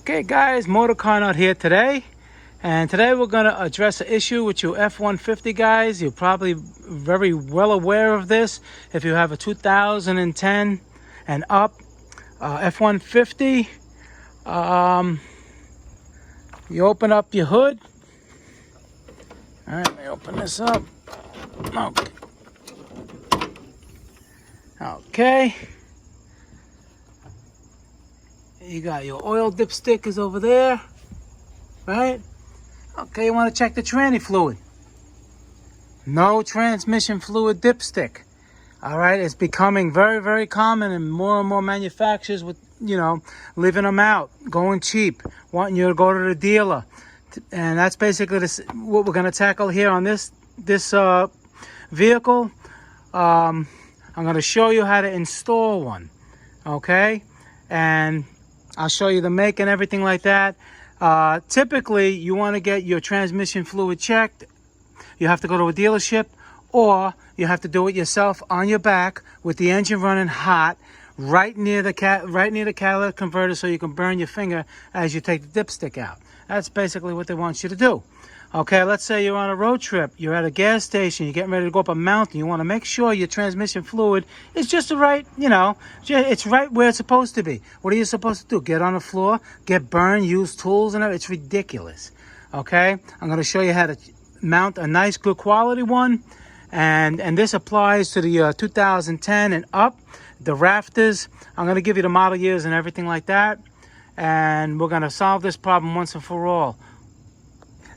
Okay guys, Motor Car Nut here today, and today we're going to address an issue with your F-150 guys. You're probably very well aware of this if you have a 2010 and up F-150. You open up your hood. All right, let me open this up. Okay. You got your oil dipstick is over there, right? Okay, you want to check the tranny fluid. No transmission fluid dipstick. All right, it's becoming very, very common, and more manufacturers with, leaving them out, going cheap, wanting you to go to the dealer. And that's basically what we're going to tackle here on this vehicle. I'm going to show you how to install one, okay? And I'll show you the make and everything like that. Typically, you want to get your transmission fluid checked. You have to go to a dealership, or you have to do it yourself on your back with the engine running hot, right near the catalytic converter, so you can burn your finger as you take the dipstick out. That's basically what they want you to do. Okay, let's say you're on a road trip, you're at a gas station, you're getting ready to go up a mountain, you want to make sure your transmission fluid is just the right, it's right where it's supposed to be. What are you supposed to do? Get on the floor, get burned, use tools, and it's ridiculous. Okay, I'm going to show you how to mount a nice, good quality one, and this applies to the 2010 and up, the rafters. I'm going to give you the model years and everything like that, and we're going to solve this problem once and for all.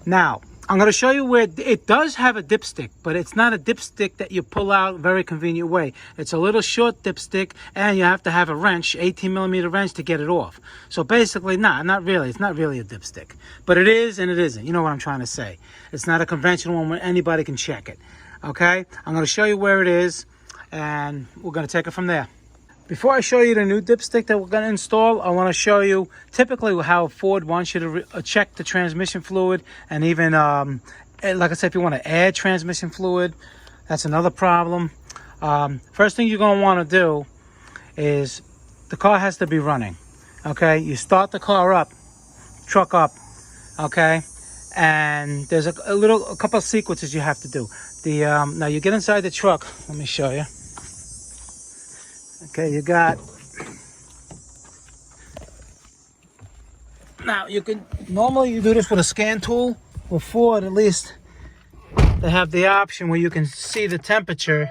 Now, I'm going to show you where it does have a dipstick, but it's not a dipstick that you pull out very convenient way. It's a little short dipstick, and you have to have a wrench, 18mm wrench, to get it off. So basically, not really. It's not really a dipstick. But it is and it isn't. You know what I'm trying to say. It's not a conventional one where anybody can check it. Okay? I'm going to show you where it is, and we're going to take it from there. Before I show you the new dipstick that we're going to install, I want to show you typically how Ford wants you to check the transmission fluid, and even, like I said, if you want to add transmission fluid, that's another problem. First thing you're going to want to do is the car has to be running, okay? You start the car up, truck up, okay? And there's a couple of sequences you have to do. Now you get inside the truck. Let me show you. Okay, you got, now you can, normally you do this with a scan tool. With Ford, at least, they have the option where you can see the temperature.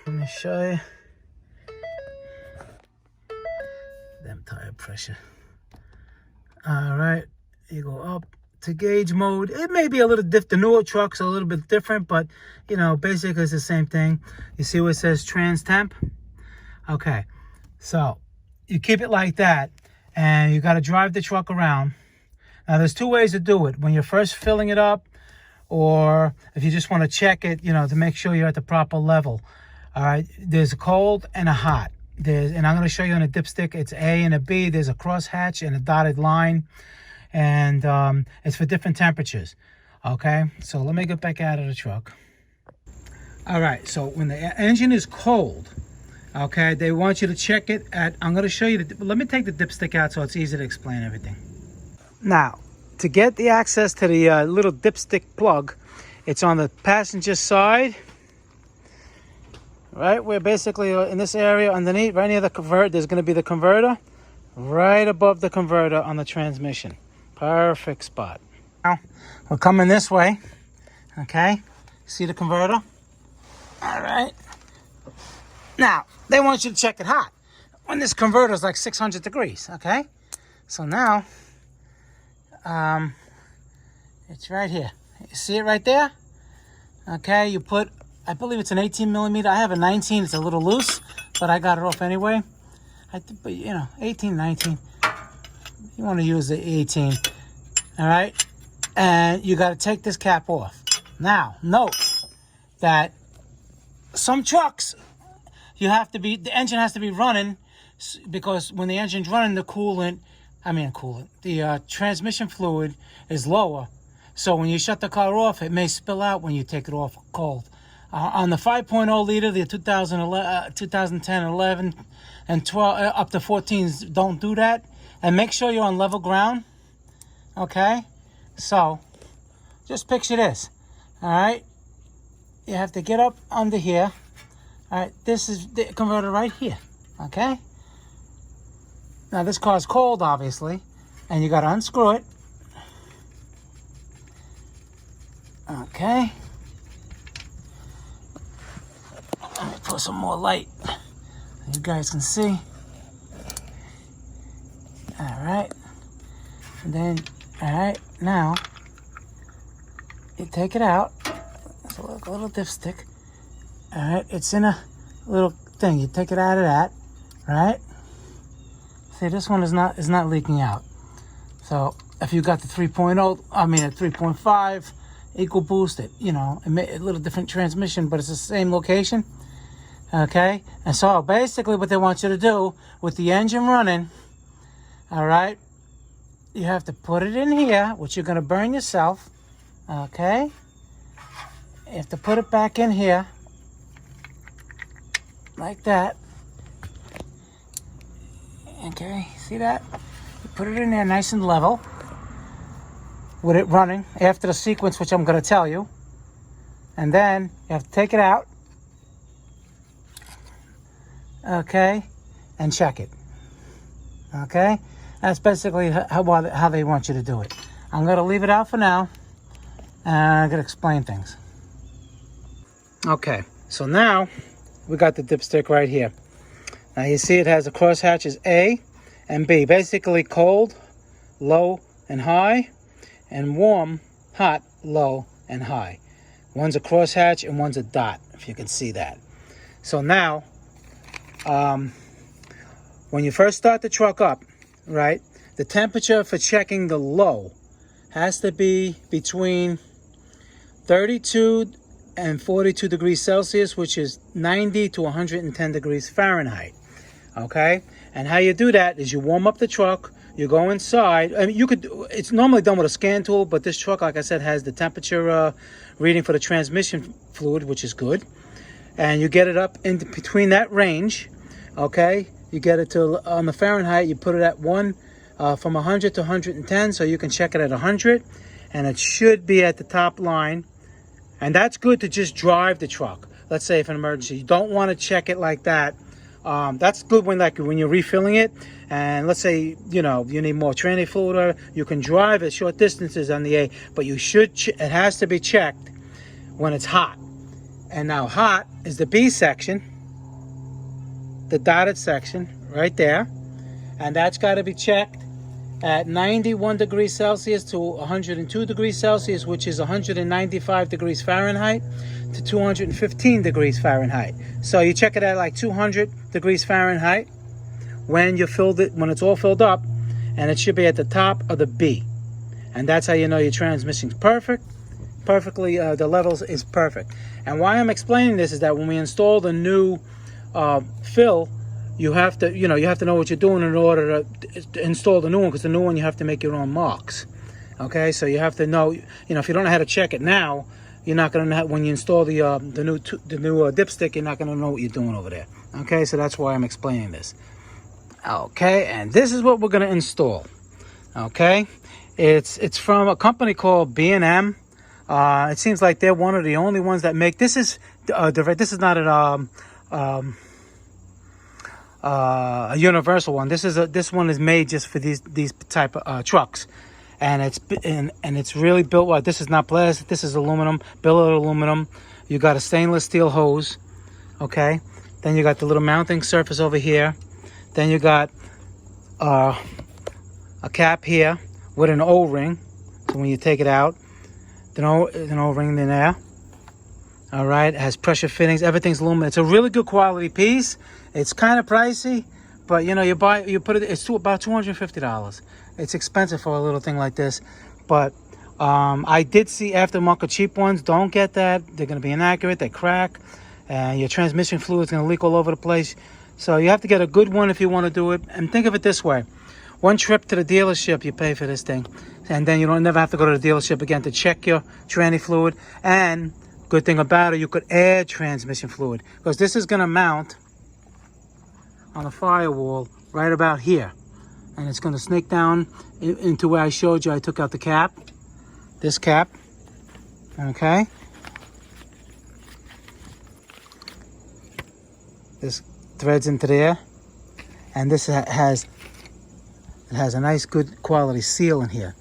Let me show you. Damn tire pressure. All right, you go up to gauge mode. It may be a little different. The newer trucks are a little bit different, but, basically it's the same thing. You see where it says trans temp? Okay, so you keep it like that, and you got to drive the truck around. Now, there's two ways to do it. When you're first filling it up, or if you just want to check it, to make sure you're at the proper level. All right, there's a cold and a hot. And I'm going to show you on a dipstick. It's A and a B. There's a crosshatch and a dotted line, and it's for different temperatures. Okay, so let me get back out of the truck. All right, so when the engine is cold, okay, they want you to check it at, I'm going to show you, let me take the dipstick out so it's easy to explain everything. Now, to get the access to the little dipstick plug, it's on the passenger side, right? Where basically in this area underneath, right near the converter, there's going to be the converter, right above the converter on the transmission. Perfect spot. Now, we're coming this way, okay? See the converter? All right. Now, they want you to check it hot when this converter is like 600 degrees, okay? So now, it's right here. You see it right there? Okay, you put, I believe it's an 18mm. I have a 19. It's a little loose, but I got it off anyway. But 18, 19. You want to use the 18, all right? And you got to take this cap off. Now, note that some trucks, the engine has to be running, because when the engine's running, the transmission fluid is lower. So when you shut the car off, it may spill out when you take it off cold. On the 5.0 liter, the 2010, 11, and 12, up to 14s don't do that. and make sure you're on level ground. Okay, so just picture this. All right, you have to get up under here. All right, this is the converter right here. Okay, now this car's cold, obviously, and you got to unscrew it. Okay, let me put some more light so you guys can see. All right, and then, all right, now you take it out. It's a little dipstick. All right, it's in a little thing. You take it out of that, right? See, this one is not leaking out. So if you got the 3.0, I mean a 3.5, equal boosted, you know, a little different transmission, but it's the same location. Okay, and so basically what they want you to do with the engine running, all right, you have to put it in here, which you're going to burn yourself. Okay, you have to put it back in here like that. Okay, see that? You put it in there nice and level with it running after the sequence, which I'm going to tell you. And then you have to take it out, okay, and check it. Okay, that's basically how they want you to do it. I'm going to leave it out for now, and I'm going to explain things. Okay, so now we got the dipstick right here. Now you see it has the cross hatches A and B, basically cold, low, and high, and warm, hot, low, and high. One's a cross hatch and one's a dot, if you can see that. So now, when you first start the truck up, right, the temperature for checking the low has to be between 32 and 42 degrees Celsius, which is 90 to 110 degrees Fahrenheit. Okay, and how you do that is you warm up the truck, you go inside. I mean, it's normally done with a scan tool, but this truck, like I said, has the temperature reading for the transmission fluid, which is good. And you get it up in between that range. Okay, you get it to on the Fahrenheit, you put it at from 100 to 110, so you can check it at 100, and it should be at the top line. And that's good to just drive the truck. Let's say if an emergency, you don't want to check it like that. That's good when you're refilling it, and let's say you need more tranny fluid, or you can drive it short distances on the A, but you should it has to be checked when it's hot. And now hot is the B section, the dotted section right there, and that's got to be checked at 91 degrees Celsius to 102 degrees Celsius, which is 195 degrees Fahrenheit to 215 degrees Fahrenheit. So you check it at like 200 degrees Fahrenheit when it's all filled up, and it should be at the top of the B. And that's how you know your transmission's perfectly, the levels is perfect. And why I'm explaining this is that when we install the new fill, you have to know what you're doing in order to install the new one, because the new one you have to make your own marks. Okay, so you have to know, if you don't know how to check it now, you're not going to know when you install the new dipstick. You're not going to know what you're doing over there. Okay, so that's why I'm explaining this. Okay, and this is what we're going to install. Okay, it's from a company called B&M. It seems like they're one of the only ones that make this. Is not a universal one. This one is made just for these type of trucks, and it's really built well. This is not plastic. This is aluminum, billet aluminum. You got a stainless steel hose. Okay, then you got the little mounting surface over here. Then you got a cap here with an O-ring. So when you take it out, an O-ring in there. All right, it has pressure fittings. Everything's aluminum. It's a really good quality piece. It's kind of pricey, but it's about $250. It's expensive for a little thing like this, but I did see aftermarket cheap ones. Don't get that. They're going to be inaccurate. They crack, and your transmission fluid is going to leak all over the place. So you have to get a good one if you want to do it. And think of it this way: one trip to the dealership, you pay for this thing, and then you don't never have to go to the dealership again to check your tranny fluid. And good thing about it, you could add transmission fluid, because this is going to mount on the firewall right about here. and it's going to snake down into where I showed you. I took out the cap, this cap, okay. This threads into there, and this has a nice good quality seal in here.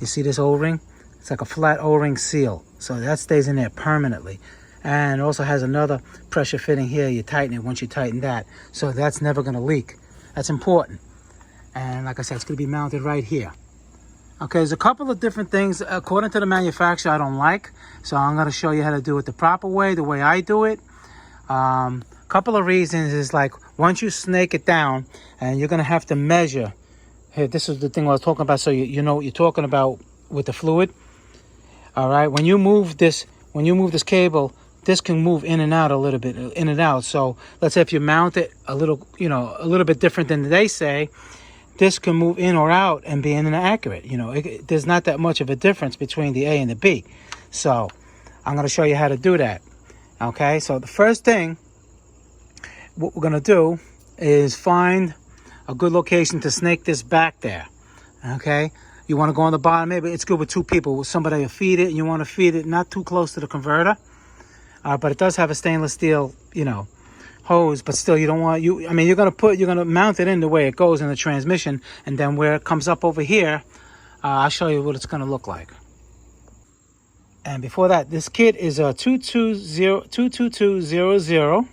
You see this O-ring? It's like a flat O-ring seal, so that stays in there permanently. And it also has another pressure fitting here. You tighten it once you tighten that, so that's never going to leak. That's important. And like I said, it's going to be mounted right here. Okay, there's a couple of different things according to the manufacturer I don't like, so I'm going to show you how to do it the proper way, the way I do it. Couple of reasons is, like, once you snake it down, and you're going to have to measure. Here, this is the thing I was talking about, so you know what you're talking about with the fluid. All right, when you move this cable, this can move in and out a little bit, in and out. So let's say if you mount it a little, a little bit different than they say, this can move in or out and be inaccurate. There's not that much of a difference between the A and the B. So I'm going to show you how to do that. Okay, so the first thing, what we're going to do is find a good location to snake this back there. Okay, you want to go on the bottom. Maybe it's good with two people, with somebody to feed it, and you want to feed it not too close to the converter. But it does have a stainless steel, hose, but still you don't want, you're going to mount it in the way it goes in the transmission, and then where it comes up over here, I'll show you what it's going to look like. And before that, this kit is a 22200.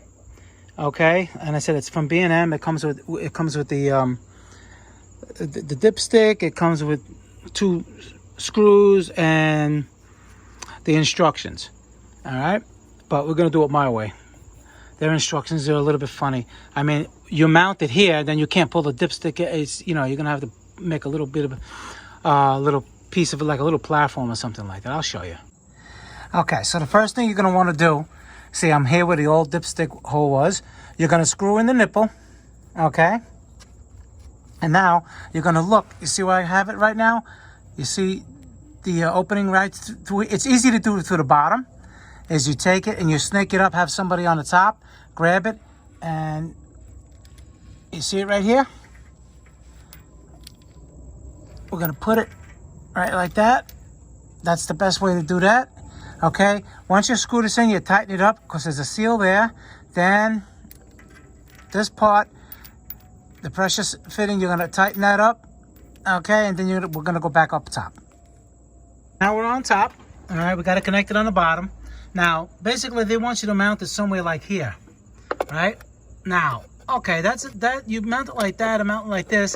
Okay, and I said it's from B&M. It comes with the dipstick. It comes with 2 screws and the instructions. All right, but we're gonna do it my way. Their instructions are a little bit funny. I mean, you mount it here, then you can't pull the dipstick. It's you're gonna have to make a little bit of a little piece of it, like a little platform or something like that. I'll show you. Okay, so the first thing you're gonna want to do. See, I'm here where the old dipstick hole was. You're going to screw in the nipple, okay? And now you're going to look. You see where I have it right now? You see the opening right through. It's easy to do it through the bottom. Is you take it and you snake it up, have somebody on the top, grab it, and you see it right here? We're going to put it right like that. That's the best way to do that. Okay, once you screw this in, you tighten it up because there's a seal there. Then this part, the pressure fitting, you're going to tighten that up. Okay, and then we're going to go back up top. Now we're on top. All right, we got to connect it on the bottom. Now, basically, they want you to mount it somewhere like here. Right? Now, okay, that you mount it like that, and mount it like this.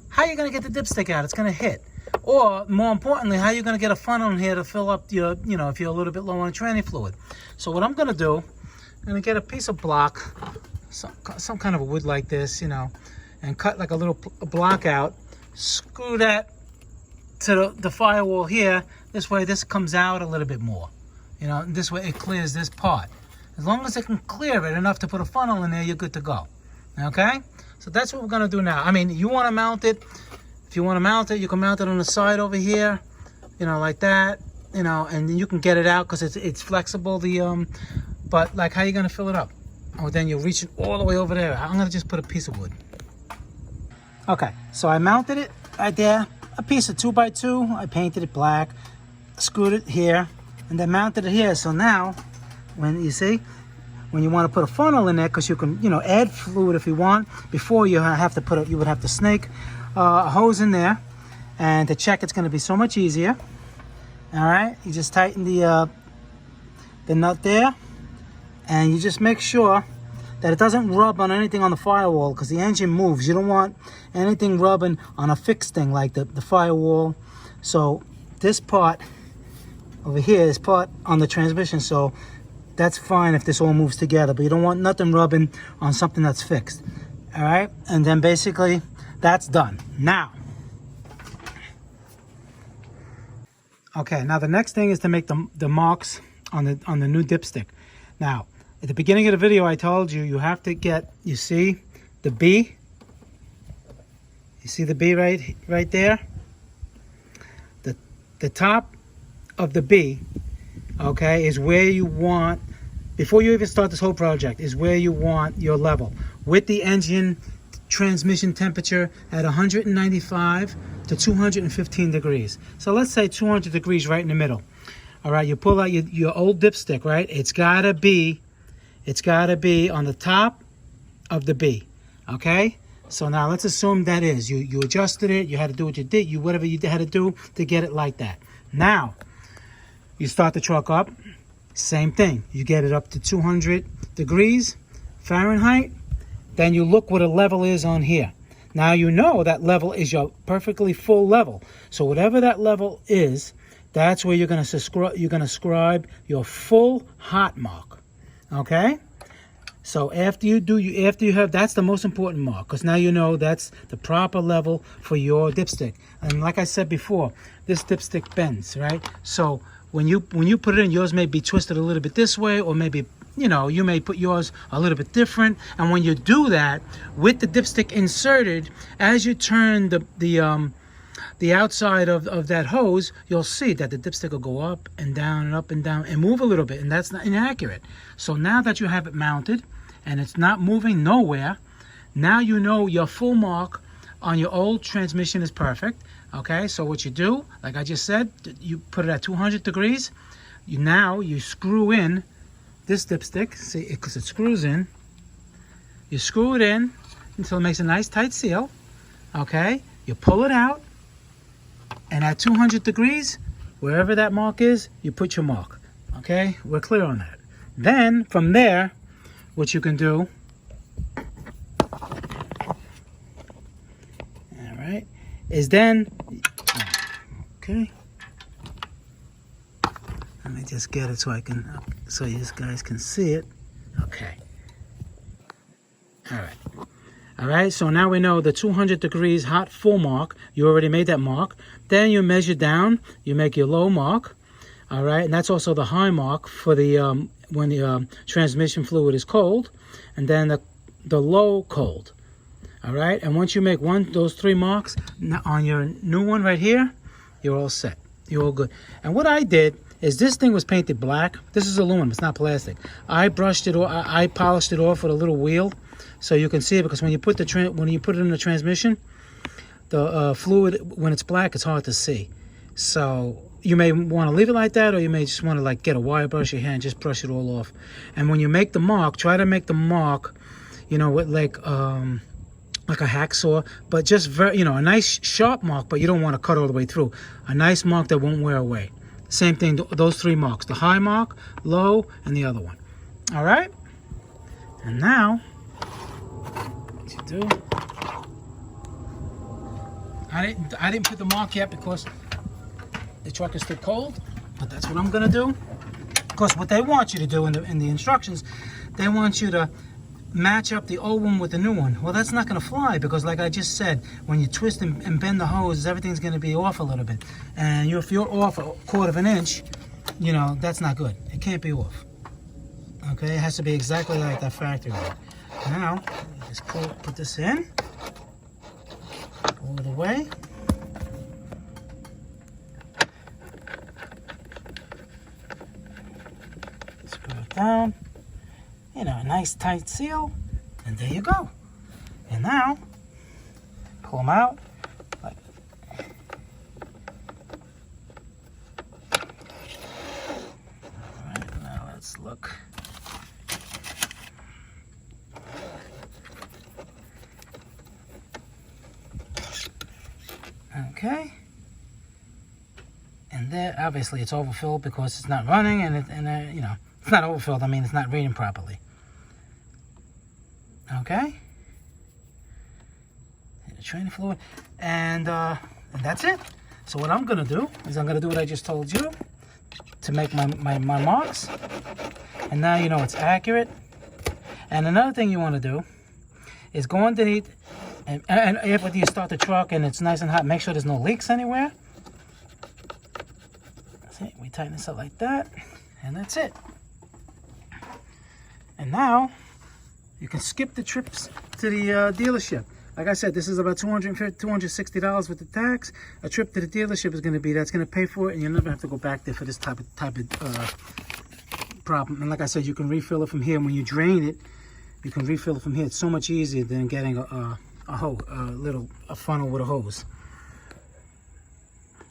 How are you going to get the dipstick out? It's going to hit. Or, more importantly, how are you going to get a funnel in here to fill up your, if you're a little bit low on tranny fluid? So what I'm going to do, I'm going to get a piece of block, some kind of a wood like this, and cut like a little block out, screw that to the firewall here. This way this comes out a little bit more. This way it clears this part. As long as it can clear it enough to put a funnel in there, you're good to go. Okay? So that's what we're going to do now. I mean, you want to mount it. If you want to mount it, you can mount it on the side over here, like that, and then you can get it out because it's flexible. But like, how are you going to fill it up? Oh, then you'll reach it all the way over there. I'm going to just put a piece of wood. Okay, so I mounted it right there, a piece of 2x2. I painted it black, screwed it here, and then mounted it here. So now, when you want to put a funnel in there, because you can, add fluid if you want. Before you have to you would have to snake a hose in there, and to check it's going to be so much easier. All right, you just tighten the nut there, and you just make sure that it doesn't rub on anything on the firewall, because the engine moves. You don't want anything rubbing on a fixed thing like the firewall. So this part over here is part on the transmission, so that's fine if this all moves together, but you don't want nothing rubbing on something that's fixed. All right, and then basically that's done. Now, okay, now the next thing is to make the marks on the new dipstick. Now, at the beginning of the video, I told you you have to get, you see the B? You see the B right there? The top of the B, okay, is where you want, before you even start this whole project, is where you want your level with the engine transmission temperature at 195 to 215 degrees. So let's say 200 degrees right in the middle. All right, you pull out your old dipstick, right? It's gotta be on the top of the B, okay? So now let's assume that is. You adjusted it, you had to do what you did, whatever you had to do to get it like that. Now, you start the truck up, same thing. You get it up to 200 degrees Fahrenheit, then you look what a level is on here. Now you know that level is your perfectly full level. So whatever that level is, that's where you're gonna scribe your full hot mark, okay? So after you have, that's the most important mark, because now you know that's the proper level for your dipstick. And like I said before, this dipstick bends, right? So when you put it in, yours may be twisted a little bit this way, or maybe, you know, you may put yours a little bit different. And when you do that, with the dipstick inserted, as you turn the outside of that hose, you'll see that the dipstick will go up and down and move a little bit, and that's not inaccurate. So now that you have it mounted and it's not moving nowhere, now you know your full mark on your old transmission is perfect. Okay, so what you do, like I just said, you put it at 200 degrees. You screw in this dipstick, see, because it screws in. You screw it in until it makes a nice tight seal. Okay, you pull it out, and at 200 degrees, wherever that mark is, you put your mark. Okay, we're clear on that. Then from there, what you can do, all right, is then, okay, let me just get it so you guys can see it. Okay, all right, so now we know the 200 degrees hot full mark. You already made that mark. Then you measure down, you make your low mark. All right, and that's also the high mark for the when the transmission fluid is cold, and then the low cold. All right, and once you make those three marks on your new one right here, you're all set. You're all good. And what I did is, this thing was painted black. This is aluminum, it's not plastic. I brushed it, or I polished it off with a little wheel, so you can see it, because when you put it in the transmission, the fluid, when it's black, it's hard to see. So you may want to leave it like that, or you may just want to like get a wire brush, your hand, just brush it all off. And when you make the mark, try to make the mark, you know, with like a hacksaw, but just very, you know, a nice sharp mark, but you don't want to cut all the way through. A nice mark that won't wear away. Same thing, those three marks, the high mark, low, and the other one. All right, and now what you do, I didn't put the mark yet because the truck is still cold, but that's what I'm gonna do. Because what they want you to do in the instructions, they want you to match up the old one with the new one. Well, that's not gonna fly, because like I just said, when you twist and bend the hose, everything's gonna be off a little bit. And if you're off a quarter of an inch, you know, that's not good. It can't be off. Okay, it has to be exactly like that factory one. Now, just put this in all the way. Screw it down. You know, a nice tight seal, and there you go. And now, pull them out. Like, all right, now let's look. Okay. And there, obviously, it's overfilled because it's not running, and you know, it's not overfilled. I mean, it's not reading properly. Okay, the training fluid, and that's it. So what I'm gonna do is I'm gonna do what I just told you to make my marks, and now you know it's accurate. And another thing you want to do is go underneath, and after you start the truck and it's nice and hot, make sure there's no leaks anywhere. See, we tighten this up like that, and that's it. And now you can skip the trips to the dealership. Like I said, this is about $250, $260 with the tax. A trip to the dealership is going to be, that's going to pay for it, and you'll never have to go back there for this type of problem. And like I said, you can refill it from here. When you drain it, you can refill it from here. It's so much easier than getting a a funnel with a hose.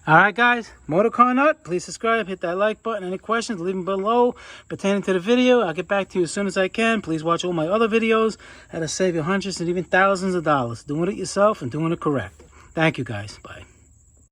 All right, guys, Motor Car Nut, please subscribe, hit that like button. Any questions, leave them below pertaining to the video. I'll get back to you as soon as I can. Please watch all my other videos that'll save you hundreds and even thousands of dollars doing it yourself and doing it correct. Thank you, guys. Bye.